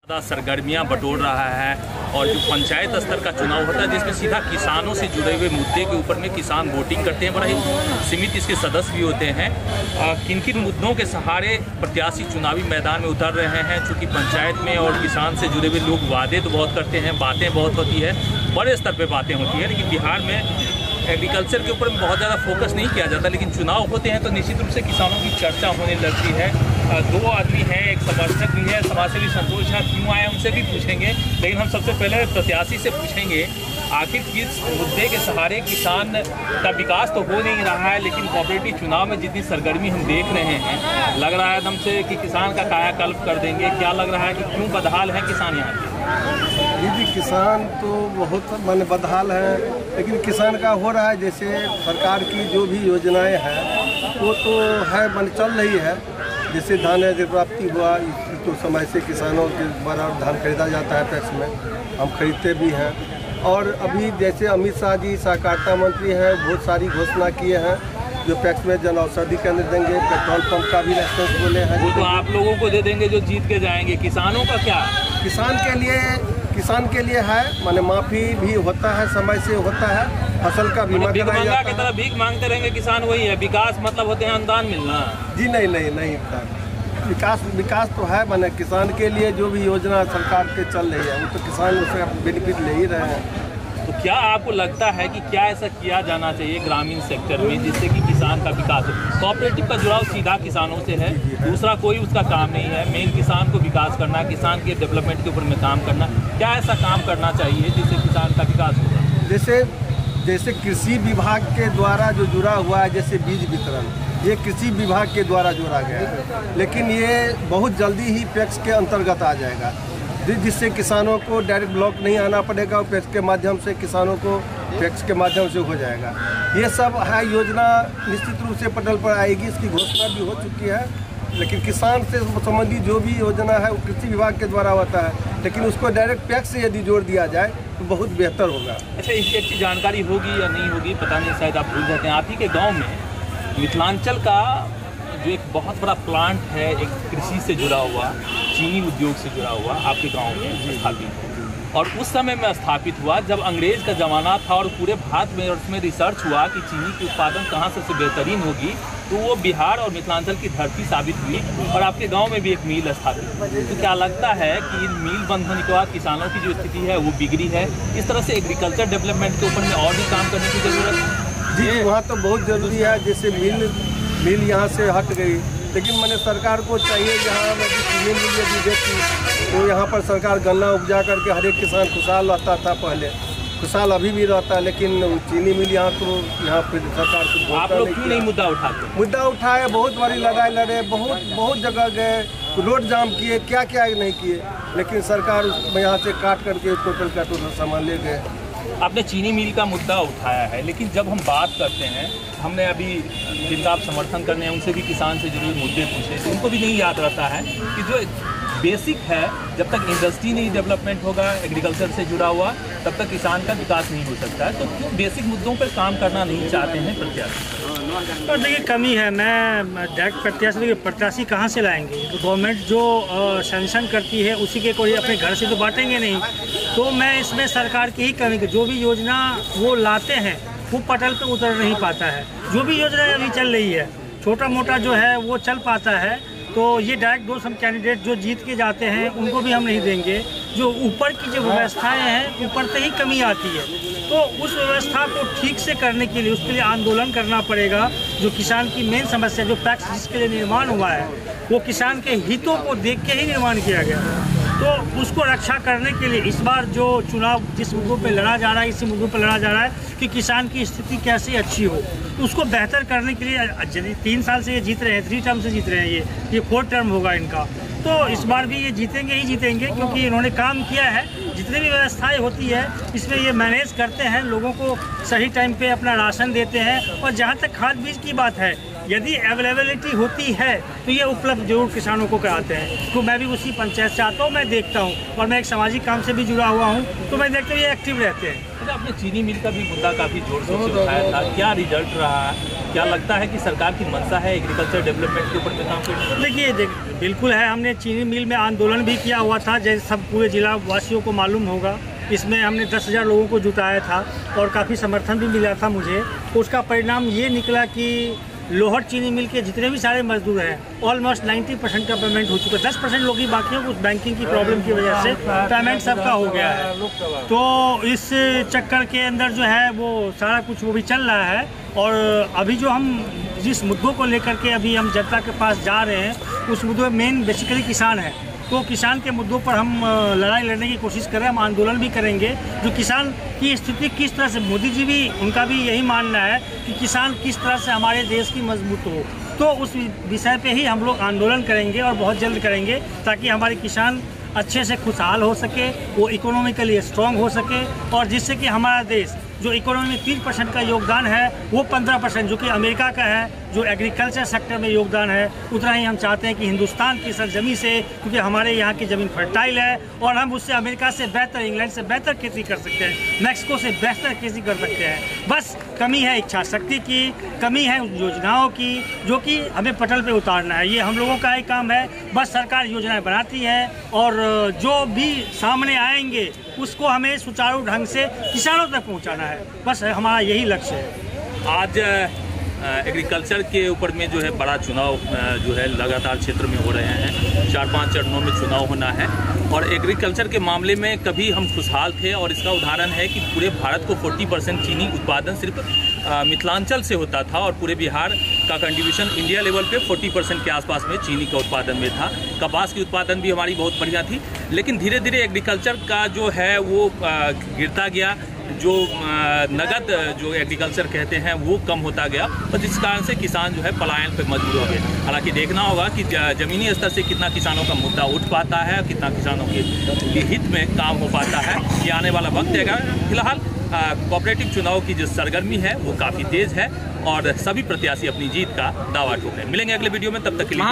सरगर्मियां बटोर रहा है और जो पंचायत स्तर का चुनाव होता है जिसमें सीधा किसानों से जुड़े हुए मुद्दे के ऊपर में किसान वोटिंग करते हैं। बड़ा ही सीमित इसके सदस्य भी होते हैं। किन किन मुद्दों के सहारे प्रत्याशी चुनावी मैदान में उतर रहे हैं, चूँकि पंचायत में और किसान से जुड़े हुए लोग वादे तो बहुत करते हैं, बातें बहुत होती है, बड़े स्तर पर बातें होती है, लेकिन बिहार में एग्रीकल्चर के ऊपर बहुत ज़्यादा फोकस नहीं किया जाता। लेकिन चुनाव होते हैं तो निश्चित रूप से किसानों की चर्चा होने लगती है। दो आदमी हैं, एक समर्थक भी है, समाजसेवी संतोष झा क्यों आए उनसे भी पूछेंगे, लेकिन हम सबसे पहले प्रत्याशी से पूछेंगे आखिर किस मुद्दे के सहारे किसान का विकास तो हो नहीं रहा है, लेकिन कोऑपरेटिव चुनाव में जितनी सरगर्मी हम देख रहे हैं, लग रहा है एकदम से कि किसान का कायाकल्प कर देंगे। क्या लग रहा है कि क्यों बदहाल है किसान यहाँ के? जी किसान तो बहुत माने बदहाल है, लेकिन किसान का हो रहा है। जैसे सरकार की जो भी योजनाएं हैं वो तो है मान चल रही है। जैसे धान प्राप्ति हुआ तो समय से किसानों के द्वारा धान खरीदा जाता है, टैक्स में हम खरीदते भी हैं। और अभी जैसे अमित शाह जी सहकारिता मंत्री हैं, बहुत सारी घोषणा किए हैं जो पैक्स में जन औषधि केंद्र देंगे, पेट्रोल पंप का भी रेस्पॉन्स बोले हैं। वो तो आप लोगों को दे देंगे जो जीत के जाएंगे, किसानों का क्या? किसान के लिए है माने माफ़ी भी होता है, समय से होता है, फसल का बीमा कराया जाता है। की तरह भीख मांगते रहेंगे किसान, वही है विकास मतलब होते हैं अनुदान मिलना? जी नहीं विकास तो है माने किसान के लिए जो भी योजना सरकार के चल रही है वो तो किसान उसका बेनिफिट ले ही रहे हैं। तो क्या आपको लगता है कि क्या ऐसा किया जाना चाहिए ग्रामीण सेक्टर में जिससे कि किसान का विकास हो? कोऑपरेटिव का जुड़ाव सीधा किसानों से है, दूसरा कोई उसका काम नहीं है। मेन किसान को विकास करना, किसान के डेवलपमेंट के ऊपर में काम करना। क्या ऐसा काम करना चाहिए जिससे किसान का विकास हो? जैसे कृषि विभाग के द्वारा जो जुड़ा हुआ है, जैसे बीज वितरण, ये कृषि विभाग के द्वारा जोड़ा गया है, लेकिन ये बहुत जल्दी ही पैक्स के अंतर्गत आ जाएगा, जिससे किसानों को डायरेक्ट ब्लॉक नहीं आना पड़ेगा और पैक्स के माध्यम से किसानों को पैक्स के माध्यम से हो जाएगा। ये सब है योजना निश्चित रूप से पटल पर आएगी, इसकी घोषणा भी हो चुकी है। लेकिन किसान से संबंधी जो भी योजना है वो कृषि विभाग के द्वारा होता है, लेकिन उसको डायरेक्ट पैक्स से यदि जोड़ दिया जाए तो बहुत बेहतर होगा। अच्छा, इसकी अच्छी जानकारी होगी या नहीं होगी पता नहीं, शायद आप भूल जाते हैं। आप ही के गाँव में मिथिलांचल का जो एक बहुत बड़ा प्लांट है, एक कृषि से जुड़ा हुआ, चीनी उद्योग से जुड़ा हुआ, आपके गांव में स्थापित, और उस समय में स्थापित हुआ जब अंग्रेज़ का ज़माना था और पूरे भारत में उसमें रिसर्च हुआ कि चीनी की उत्पादन कहाँ से बेहतरीन होगी, तो वो बिहार और मिथिलांचल की धरती साबित हुई और आपके गांव में भी एक मिल स्थापित हुई। तो क्या लगता है कि मिल बंद होने के बाद किसानों की जो स्थिति है वो बिगड़ी है? इस तरह से एग्रीकल्चर डेवलपमेंट के ऊपर में और भी काम करने की ज़रूरत है। जी वहाँ तो बहुत ज़रूरी है। जैसे मिल यहाँ से हट गई, लेकिन मैंने सरकार को चाहिए यहाँ चीनी मिल यदि देखी तो यहाँ पर सरकार गन्ना उपजा करके हर एक किसान खुशहाल रहता था, पहले खुशहाल अभी भी रहता है, लेकिन चीनी मिल यहाँ तो यहाँ पर सरकार को आप लोग क्यों नहीं मुद्दा उठाते? मुद्दा उठाए, बहुत बड़ी लड़ाई लड़े, बहुत जगह गए, रोड जाम किए, क्या क्या नहीं किए, लेकिन सरकार यहाँ से काट करके टोटल का टोटल सामान ले गए। आपने चीनी मिल का मुद्दा उठाया है, लेकिन जब हम बात करते हैं, हमने अभी जिनका आप समर्थन करने हैं उनसे भी किसान से जुड़े मुद्दे पूछे, तो उनको भी नहीं याद रहता है कि जो बेसिक है, जब तक इंडस्ट्री नहीं डेवलपमेंट होगा एग्रीकल्चर से जुड़ा हुआ, तब तक किसान का विकास नहीं हो सकता है। तो क्यों बेसिक मुद्दों पर काम करना नहीं चाहते हैं प्रत्याशी? और देखिए कमी है। मैं डायरेक्ट प्रत्याशी, देखिए प्रत्याशी कहाँ से लाएंगे? तो गवर्नमेंट जो सैंक्शन करती है उसी के कोई अपने घर से तो बांटेंगे नहीं। तो मैं इसमें सरकार की ही कमी कि जो भी योजना वो लाते हैं वो पटल पे उतर नहीं पाता है। जो भी योजना अभी चल रही है, छोटा मोटा जो है वो चल पाता है, तो ये डायरेक्ट दो हम कैंडिडेट जो जीत के जाते हैं उनको भी हम नहीं देंगे। जो ऊपर की जो व्यवस्थाएं हैं, ऊपर से ही कमी आती है, तो उस व्यवस्था को ठीक से करने के लिए उसके लिए आंदोलन करना पड़ेगा। जो किसान की मेन समस्या, जो पैक्स जिसके लिए निर्माण हुआ है, वो किसान के हितों को देख के ही निर्माण किया गया, तो उसको रक्षा करने के लिए इस बार जो चुनाव जिस मुद्दों पे लड़ा जा रहा है, इसी मुद्दों पे लड़ा जा रहा है कि किसान की स्थिति कैसे अच्छी हो। तो उसको बेहतर करने के लिए 3 साल से ये जीत रहे हैं, 3 टर्म से जीत रहे हैं, ये 4th टर्म होगा इनका, तो इस बार भी ये जीतेंगे ही जीतेंगे, क्योंकि इन्होंने काम किया है। जितनी भी व्यवस्थाएं होती है इसमें ये मैनेज करते हैं, लोगों को सही टाइम पे अपना राशन देते हैं। और जहाँ तक खाद बीज की बात है, यदि अवेलेबिलिटी होती है तो ये उपलब्ध जरूर किसानों को कराते हैं। तो मैं भी उसी पंचायत से आता हूँ, मैं देखता हूँ, और मैं एक सामाजिक काम से भी जुड़ा हुआ हूँ, तो मैं देखता हूँ ये एक्टिव रहते हैं। अच्छा, आपने चीनी मिल का भी मुद्दा काफ़ी जोर शोर से उठाया था, क्या रिजल्ट रहा? क्या लगता है कि सरकार की मंशा है एग्रीकल्चर डेवलपमेंट के ऊपर में काम करने? देखिए बिल्कुल है, हमने चीनी मिल में आंदोलन भी किया हुआ था, जैसे सब पूरे जिला वासियों को मालूम होगा। इसमें हमने 10,000 लोगों को जुटाया था और काफ़ी समर्थन भी मिला था मुझे। उसका परिणाम ये निकला कि लोहर चीनी मिल के जितने भी सारे मजदूर हैं ऑलमोस्ट 90% का पेमेंट हो चुका है। 10% लोग ही बाकी हैं, उस बैंकिंग की प्रॉब्लम की वजह से पेमेंट सबका हो गया है। तो इस चक्कर के अंदर जो है वो सारा कुछ वो भी चल रहा है। और अभी जो हम जिस मुद्दों को लेकर के अभी हम जनता के पास जा रहे हैं, उस मुद्दों में मेन बेसिकली किसान है। तो किसान के मुद्दों पर हम लड़ाई लड़ने की कोशिश कर रहे हैं, हम आंदोलन भी करेंगे। जो किसान की स्थिति किस तरह से, मोदी जी भी उनका भी यही मानना है कि किसान किस तरह से हमारे देश की मजबूत हो, तो उस विषय पे ही हम लोग आंदोलन करेंगे और बहुत जल्द करेंगे, ताकि हमारे किसान अच्छे से खुशहाल हो सके, वो इकोनॉमिकली स्ट्रॉन्ग हो सके, और जिससे कि हमारा देश जो इकोनॉमी में 3% का योगदान है वो 15% जो कि अमेरिका का है, जो एग्रीकल्चर सेक्टर में योगदान है, उतना ही हम चाहते हैं कि हिंदुस्तान की सरजमी से, क्योंकि हमारे यहाँ की ज़मीन फर्टाइल है और हम उससे अमेरिका से बेहतर, इंग्लैंड से बेहतर खेती कर सकते हैं, मैक्सिको से बेहतर खेती कर सकते हैं। बस कमी है इच्छा शक्ति की, कमी है योजनाओं की, जो कि हमें पटल पे उतारना है। ये हम लोगों का ही काम है। बस सरकार योजनाएं बनाती है और जो भी सामने आएंगे उसको हमें सुचारू ढंग से किसानों तक पहुँचाना है। बस हमारा यही लक्ष्य है। आज एग्रीकल्चर के ऊपर में जो है बड़ा चुनाव जो है लगातार क्षेत्र में हो रहे हैं, 4-5 चरणों में चुनाव होना है। और एग्रीकल्चर के मामले में कभी हम खुशहाल थे, और इसका उदाहरण है कि पूरे भारत को 40% चीनी उत्पादन सिर्फ मिथिलांचल से होता था, और पूरे बिहार का कंट्रीब्यूशन इंडिया लेवल पे 40% के आसपास में चीनी का उत्पादन में था। कपास की उत्पादन भी हमारी बहुत बढ़िया थी, लेकिन धीरे धीरे एग्रीकल्चर का जो है वो गिरता गया, जो नगद जो एग्रीकल्चर कहते हैं वो कम होता गया, और जिस कारण से किसान जो है पलायन पे मजबूर हो गए। हालांकि देखना होगा कि ज़मीनी स्तर से कितना किसानों का मुद्दा उठ पाता है, कितना किसानों के हित में काम हो पाता है, ये आने वाला वक्त देगा। फिलहाल कोऑपरेटिव चुनाव की जो सरगर्मी है वो काफ़ी तेज़ है, और सभी प्रत्याशी अपनी जीत का दावा ठोक रहे हैं। मिलेंगे अगले वीडियो में, तब तक के लिए